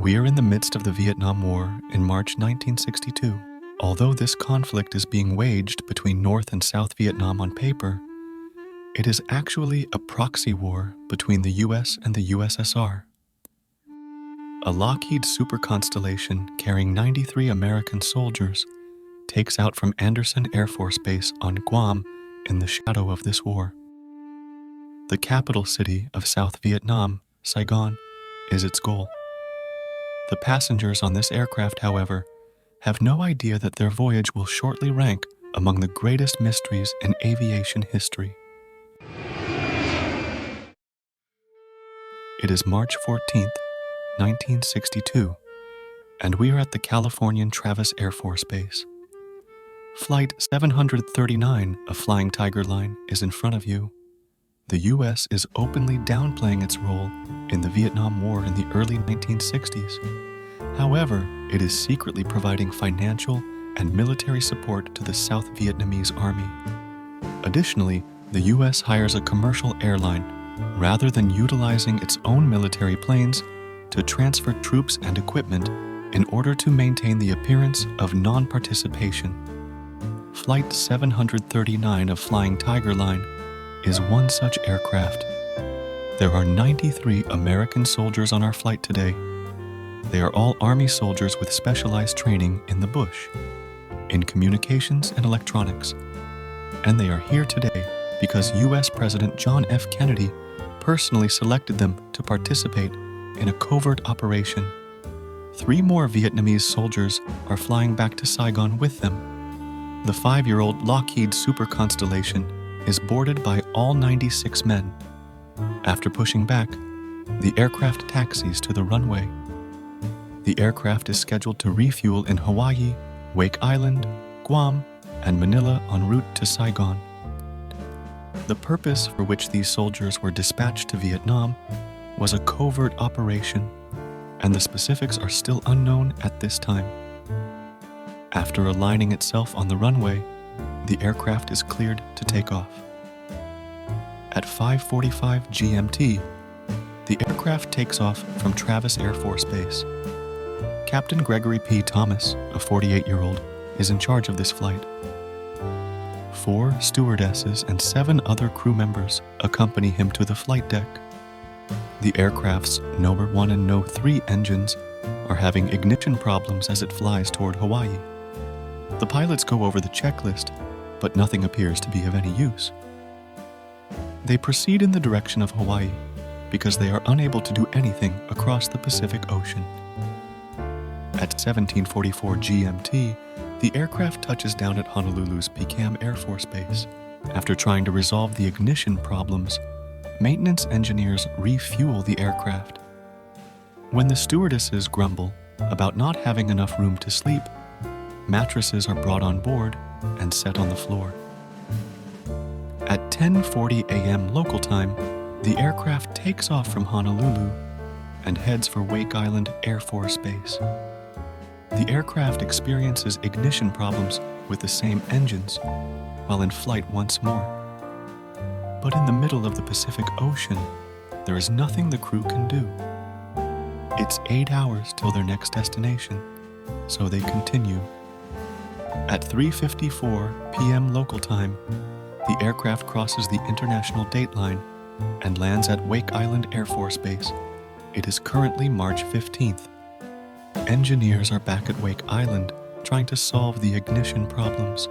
We are in the midst of the Vietnam War in March 1962. Although this conflict is being waged between North and South Vietnam on paper, it is actually a proxy war between the US and the USSR. A Lockheed Super Constellation carrying 93 American soldiers takes out from Andersen Air Force Base on Guam in the shadow of this war. The capital city of South Vietnam, Saigon, is its goal. The passengers on this aircraft, however, have no idea that their voyage will shortly rank among the greatest mysteries in aviation history. It is March 14th, 1962, and we are at the Californian Travis Air Force Base. Flight 739 of Flying Tiger Line is in front of you. The U.S. is openly downplaying its role in the Vietnam War in the early 1960s. However, it is secretly providing financial and military support to the South Vietnamese Army. Additionally, the U.S. hires a commercial airline rather than utilizing its own military planes to transfer troops and equipment in order to maintain the appearance of non-participation. Flight 739 of Flying Tiger Line is one such aircraft. There are 93 American soldiers on our flight today. They are all Army soldiers with specialized training in the bush, in communications and electronics. And they are here today because U.S. President John F. Kennedy personally selected them to participate in a covert operation. 3 more Vietnamese soldiers are flying back to Saigon with them. The 5-year-old Lockheed Super Constellation is boarded by all 96 men. After pushing back, the aircraft taxis to the runway. The aircraft is scheduled to refuel in Hawaii, Wake Island, Guam, and Manila en route to Saigon. The purpose for which these soldiers were dispatched to Vietnam was a covert operation, and the specifics are still unknown at this time. After aligning itself on the runway, the aircraft is cleared to take off. At 5:45 GMT, the aircraft takes off from Travis Air Force Base. Captain Gregory P. Thomas, a 48-year-old, is in charge of this flight. 4 stewardesses and 7 other crew members accompany him to the flight deck. The aircraft's No. 1 and No. 3 engines are having ignition problems as it flies toward Hawaii. The pilots go over the checklist, but nothing appears to be of any use. They proceed in the direction of Hawaii because they are unable to do anything across the Pacific Ocean. At 17:44 GMT, the aircraft touches down at Honolulu's Picam Air Force Base. After trying to resolve the ignition problems, maintenance engineers refuel the aircraft. When the stewardesses grumble about not having enough room to sleep, mattresses are brought on board and set on the floor. At 10:40 a.m. local time, the aircraft takes off from Honolulu and heads for Wake Island Air Force Base. The aircraft experiences ignition problems with the same engines while in flight once more. But in the middle of the Pacific Ocean, there is nothing the crew can do. It's 8 hours till their next destination, so they continue. At 3:54 p.m. local time, the aircraft crosses the international date line and lands at Wake Island Air Force Base. It is currently March 15th. Engineers are back at Wake Island trying to solve the ignition problems.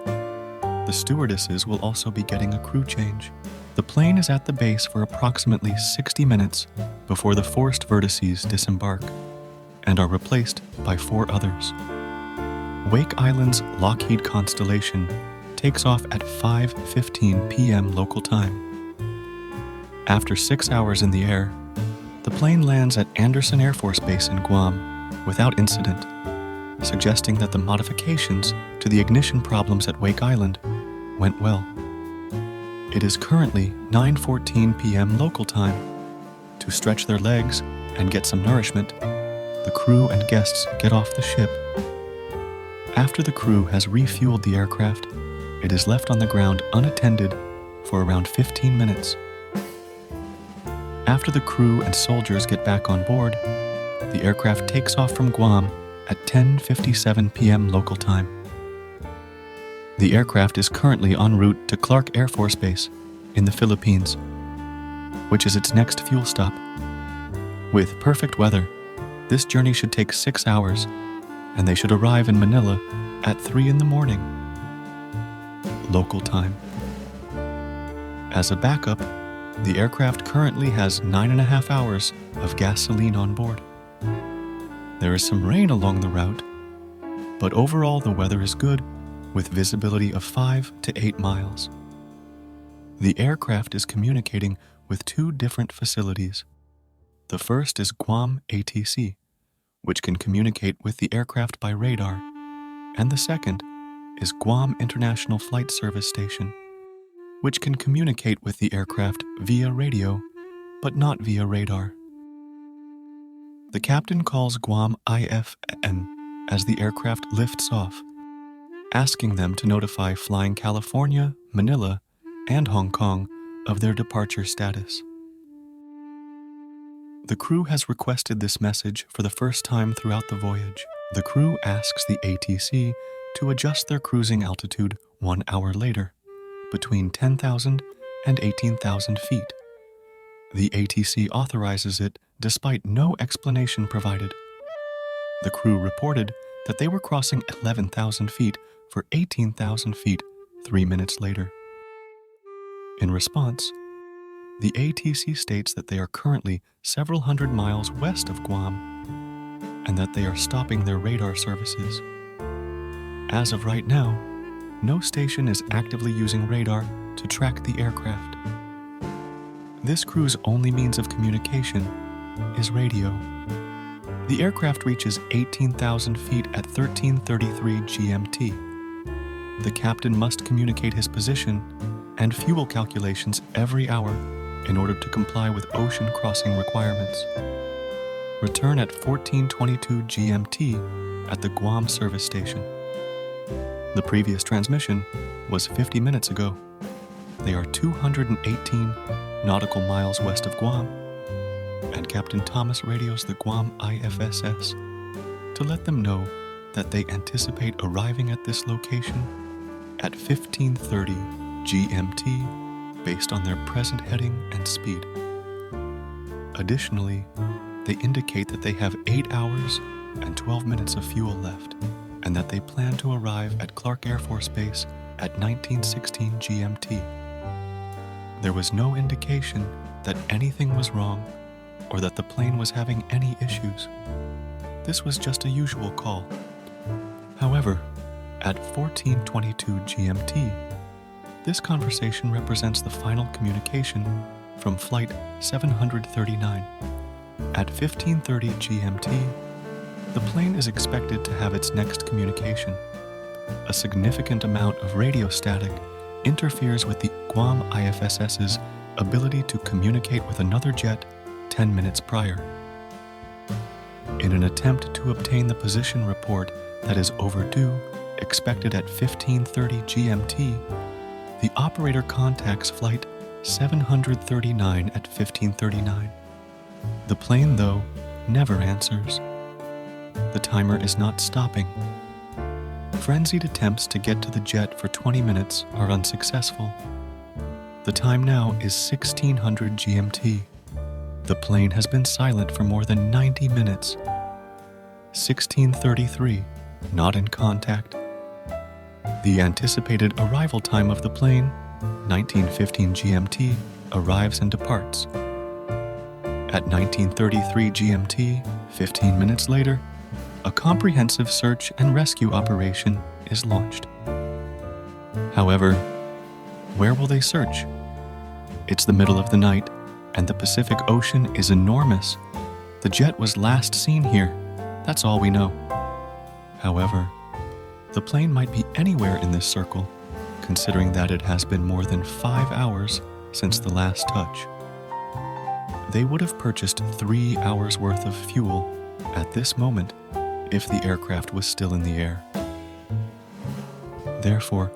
The stewardesses will also be getting a crew change. The plane is at the base for approximately 60 minutes before the forced vertices disembark and are replaced by 4 others. Wake Island's Lockheed Constellation takes off at 5:15 p.m. local time. After 6 hours in the air, the plane lands at Andersen Air Force Base in Guam without incident, suggesting that the modifications to the ignition problems at Wake Island went well. It is currently 9:14 p.m. local time. To stretch their legs and get some nourishment, the crew and guests get off the ship. After the crew has refueled the aircraft, it is left on the ground unattended for around 15 minutes. After the crew and soldiers get back on board, the aircraft takes off from Guam at 10:57 p.m. local time. The aircraft is currently en route to Clark Air Force Base in the Philippines, which is its next fuel stop. With perfect weather, this journey should take 6 hours, and they should arrive in Manila at 3 in the morning, local time. As a backup, the aircraft currently has 9.5 hours of gasoline on board. There is some rain along the route, but overall the weather is good, with visibility of 5 to 8 miles. The aircraft is communicating with 2 different facilities. The first is Guam ATC, which can communicate with the aircraft by radar, and the second is Guam International Flight Service Station, which can communicate with the aircraft via radio, but not via radar. The captain calls Guam IFN as the aircraft lifts off, asking them to notify Flying California, Manila, and Hong Kong of their departure status. The crew has requested this message for the first time throughout the voyage. The crew asks the ATC to adjust their cruising altitude 1 hour later, between 10,000 and 18,000 feet. The ATC authorizes it despite no explanation provided. The crew reported that they were crossing 11,000 feet for 18,000 feet 3 minutes later. In response, the ATC states that they are currently several hundred miles west of Guam and that they are stopping their radar services. As of right now, no station is actively using radar to track the aircraft. This crew's only means of communication is radio. The aircraft reaches 18,000 feet at 13:33 GMT. The captain must communicate his position and fuel calculations every hour in order to comply with ocean crossing requirements. Return at 14:22 GMT at the Guam service station. The previous transmission was 50 minutes ago. They are 218 nautical miles west of Guam, and Captain Thomas radios the Guam IFSS to let them know that they anticipate arriving at this location at 15:30 GMT based on their present heading and speed. Additionally, they indicate that they have 8 hours and 12 minutes of fuel left, and that they plan to arrive at Clark Air Force Base at 19:16 GMT. There was no indication that anything was wrong or that the plane was having any issues. This was just a usual call. However, at 14:22 GMT, this conversation represents the final communication from Flight 739. At 15:30 GMT, the plane is expected to have its next communication. A significant amount of radio static interferes with the Guam IFSS's ability to communicate with another jet 10 minutes prior. In an attempt to obtain the position report that is overdue, expected at 15:30 GMT, the operator contacts Flight 739 at 15:39. The plane, though, never answers. The timer is not stopping. Frenzied attempts to get to the jet for 20 minutes are unsuccessful. The time now is 1600 GMT. The plane has been silent for more than 90 minutes. 16:33, not in contact. The anticipated arrival time of the plane, 19:15 GMT, arrives and departs. At 19:33 GMT, 15 minutes later, a comprehensive search and rescue operation is launched. However, where will they search? It's the middle of the night, and the Pacific Ocean is enormous. The jet was last seen here. That's all we know. However, the plane might be anywhere in this circle, considering that it has been more than 5 hours since the last touch. They would have purchased 3 hours worth of fuel at this moment if the aircraft was still in the air. Therefore,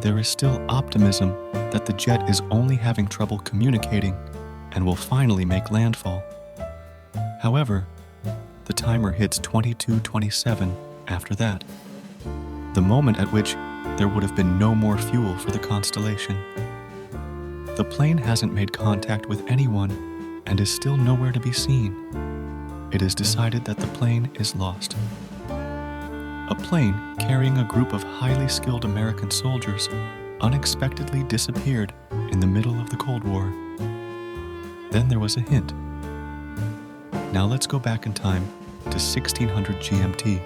there is still optimism that the jet is only having trouble communicating and will finally make landfall. However, the timer hits 22:27 after that, the moment at which there would have been no more fuel for the Constellation. The plane hasn't made contact with anyone and is still nowhere to be seen. It is decided that the plane is lost. A plane carrying a group of highly skilled American soldiers unexpectedly disappeared in the middle of the Cold War. Then there was a hint. Now let's go back in time to 1600 GMT.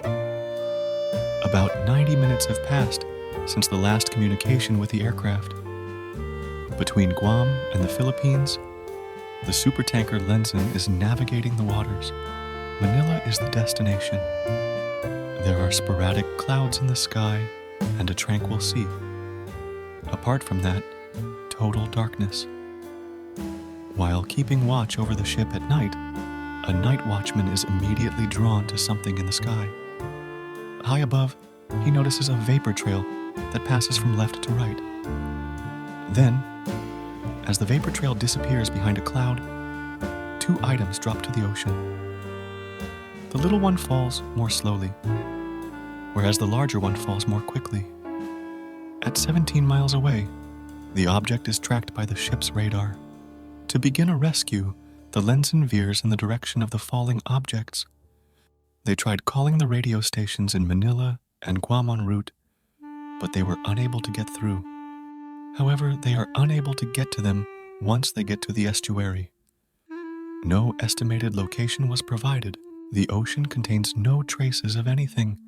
About 90 minutes have passed since the last communication with the aircraft. Between Guam and the Philippines, the supertanker Lenzin is navigating the waters. Manila is the destination. There are sporadic clouds in the sky and a tranquil sea. Apart from that, total darkness. While keeping watch over the ship at night, a night watchman is immediately drawn to something in the sky. High above, he notices a vapor trail that passes from left to right. Then, as the vapor trail disappears behind a cloud, two items drop to the ocean. The little one falls more slowly, whereas the larger one falls more quickly. At 17 miles away, the object is tracked by the ship's radar. To begin a rescue, the Lenzin veers in the direction of the falling objects. They tried calling the radio stations in Manila and Guam en route, but they were unable to get through. However, they are unable to get to them once they get to the estuary. No estimated location was provided. The ocean contains no traces of anything.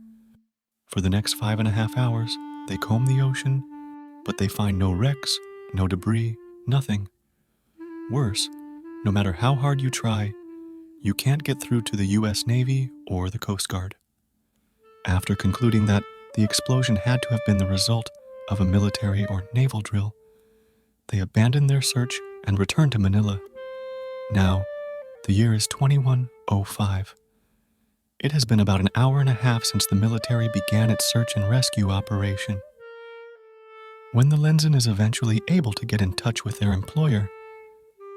For the next 5.5 hours, they comb the ocean, but they find no wrecks, no debris, nothing. Worse, no matter how hard you try, you can't get through to the U.S. Navy or the Coast Guard. After concluding that the explosion had to have been the result of a military or naval drill, they abandoned their search and returned to Manila. Now, the year is 2105. It has been about an hour and a half since the military began its search and rescue operation. When the Lenzin is eventually able to get in touch with their employer,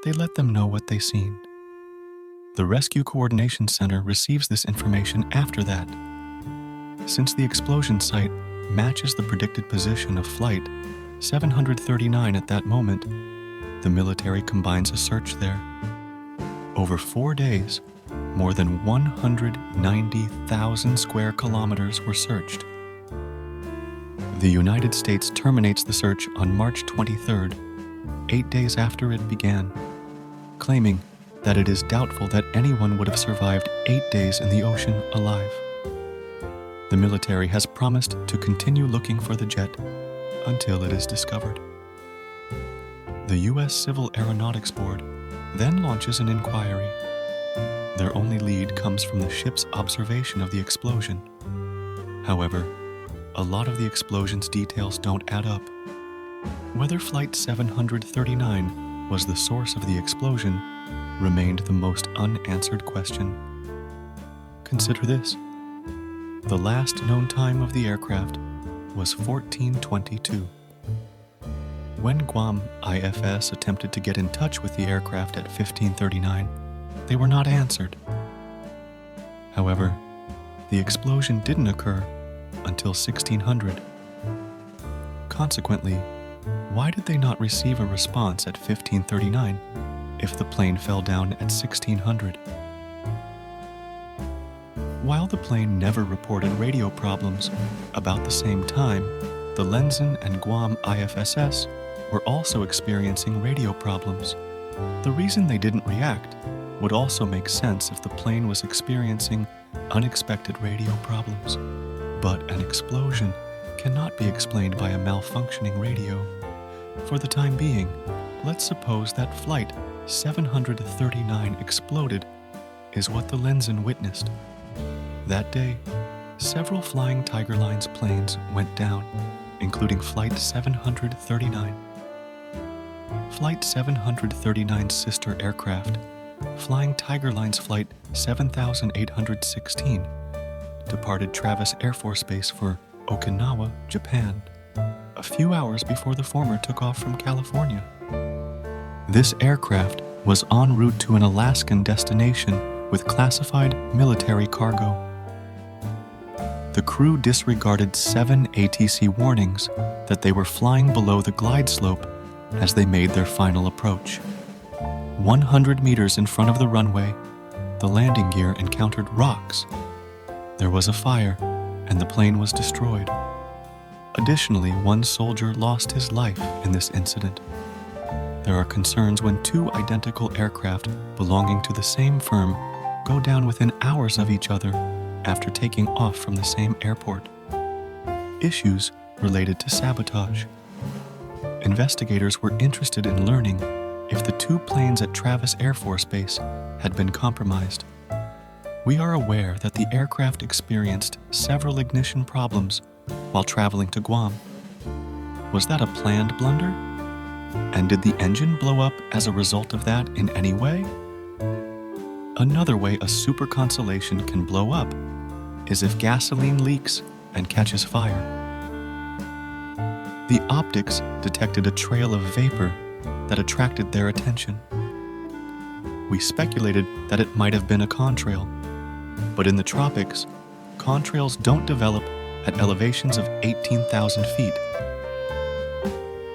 they let them know what they've seen. The Rescue Coordination Center receives this information after that. Since the explosion site matches the predicted position of Flight 739 at that moment, the military combines a search there. Over 4 days, more than 190,000 square kilometers were searched. The United States terminates the search on March 23rd, 8 days after it began, claiming that it is doubtful that anyone would have survived 8 days in the ocean alive. The military has promised to continue looking for the jet until it is discovered. The U.S. Civil Aeronautics Board then launches an inquiry. Their only lead comes from the ship's observation of the explosion. However, a lot of the explosion's details don't add up. Whether Flight 739 was the source of the explosion remained the most unanswered question. Consider this. The last known time of the aircraft was 14:22. When Guam IFS attempted to get in touch with the aircraft at 15:39, they were not answered. However, the explosion didn't occur until 1600. Consequently, why did they not receive a response at 1539 if the plane fell down at 1600? While the plane never reported radio problems, about the same time, the Lenzin and Guam IFSS were also experiencing radio problems. The reason they didn't react would also make sense if the plane was experiencing unexpected radio problems. But an explosion cannot be explained by a malfunctioning radio. For the time being, let's suppose that Flight 739 exploded is what the Lenzin witnessed. That day, several Flying Tiger Lines planes went down, including Flight 739. Flight 739's sister aircraft, Flying Tiger Lines Flight 7816, departed Travis Air Force Base for Okinawa, Japan, a few hours before the former took off from California. This aircraft was en route to an Alaskan destination with classified military cargo. The crew disregarded 7 ATC warnings that they were flying below the glide slope as they made their final approach. 100 meters in front of the runway, the landing gear encountered rocks. There was a fire, and the plane was destroyed. Additionally, one soldier lost his life in this incident. There are concerns when 2 identical aircraft belonging to the same firm go down within hours of each other after taking off from the same airport. Issues related to sabotage. Investigators were interested in learning if the 2 planes at Travis Air Force Base had been compromised. We are aware that the aircraft experienced several ignition problems while traveling to Guam. Was that a planned blunder? And did the engine blow up as a result of that in any way? Another way a Super Constellation can blow up is if gasoline leaks and catches fire. The optics detected a trail of vapor that attracted their attention. We speculated that it might have been a contrail, but in the tropics, contrails don't develop at elevations of 18,000 feet.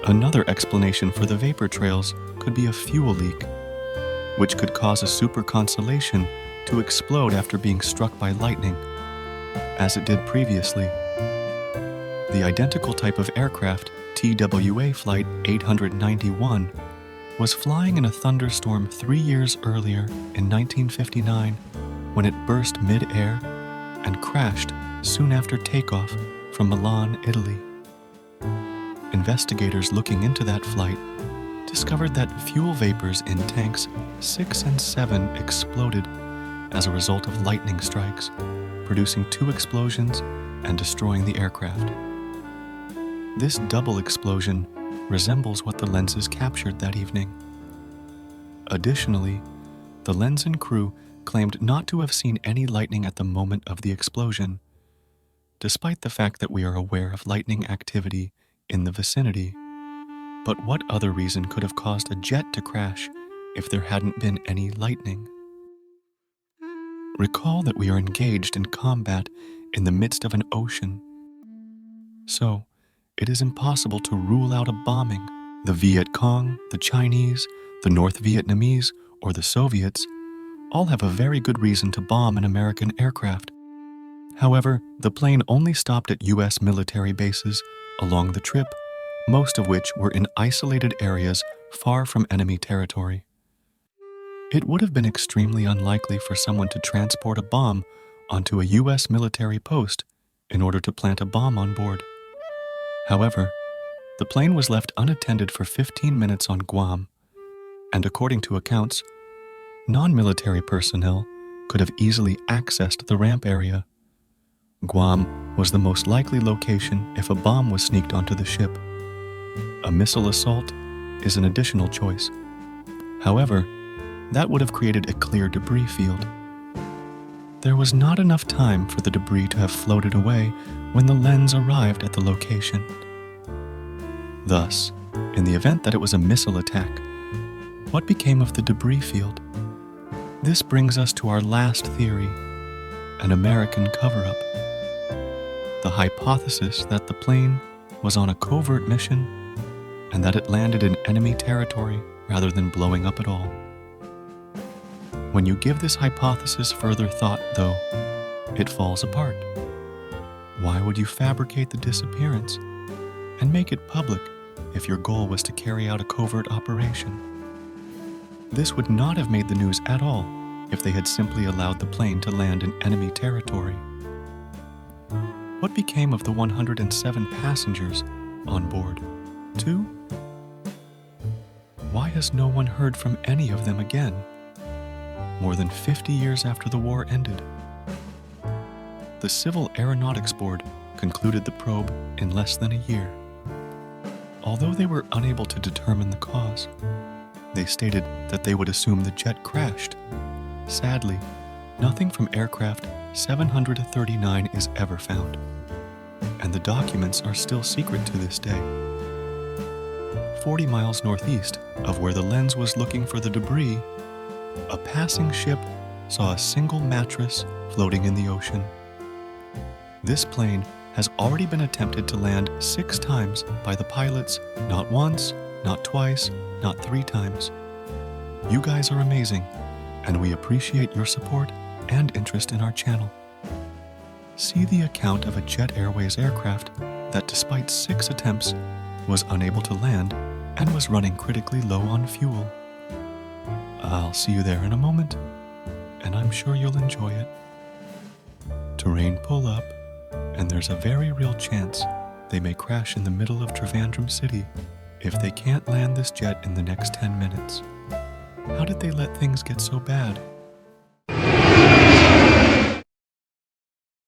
Another explanation for the vapor trails could be a fuel leak, which could cause a Super Constellation to explode after being struck by lightning, as it did previously. The identical type of aircraft, TWA Flight 891, was flying in a thunderstorm 3 years earlier in 1959 when it burst mid-air and crashed soon after takeoff from Milan, Italy. Investigators looking into that flight discovered that fuel vapors in tanks 6 and 7 exploded as a result of lightning strikes, producing 2 explosions and destroying the aircraft. This double explosion resembles what the lenses captured that evening. Additionally, the lens and crew claimed not to have seen any lightning at the moment of the explosion, despite the fact that we are aware of lightning activity in the vicinity. But what other reason could have caused a jet to crash if there hadn't been any lightning? Recall that we are engaged in combat in the midst of an ocean. So, it is impossible to rule out a bombing. The Viet Cong, the Chinese, the North Vietnamese, or the Soviets all have a very good reason to bomb an American aircraft. However, the plane only stopped at U.S. military bases along the trip, most of which were in isolated areas far from enemy territory. It would have been extremely unlikely for someone to transport a bomb onto a U.S. military post in order to plant a bomb on board. However, the plane was left unattended for 15 minutes on Guam, and according to accounts, non-military personnel could have easily accessed the ramp area. Guam was the most likely location if a bomb was sneaked onto the ship. A missile assault is an additional choice. However, that would have created a clear debris field. There was not enough time for the debris to have floated away when the lens arrived at the location. Thus, in the event that it was a missile attack, what became of the debris field? This brings us to our last theory, an American cover-up. The hypothesis that the plane was on a covert mission and that it landed in enemy territory rather than blowing up at all. When you give this hypothesis further thought, though, it falls apart. Why would you fabricate the disappearance and make it public if your goal was to carry out a covert operation? This would not have made the news at all if they had simply allowed the plane to land in enemy territory. What became of the 107 passengers on board? 2? Why has no one heard from any of them again? More than 50 years after the war ended. The Civil Aeronautics Board concluded the probe in less than a year. Although they were unable to determine the cause, they stated that they would assume the jet crashed. Sadly, nothing from aircraft 739 is ever found, and the documents are still secret to this day. 40 miles northeast of where the lens was looking for the debris, a passing ship saw a single mattress floating in the ocean. This plane has already been attempted to land 6 times by the pilots, not once, not twice, not 3 times. You guys are amazing, and we appreciate your support and interest in our channel. See the account of a Jet Airways aircraft that, despite 6 attempts, was unable to land and was running critically low on fuel. I'll see you there in a moment, and I'm sure you'll enjoy it. Terrain pull up, and there's a very real chance they may crash in the middle of Trivandrum City if they can't land this jet in the next 10 minutes. How did they let things get so bad?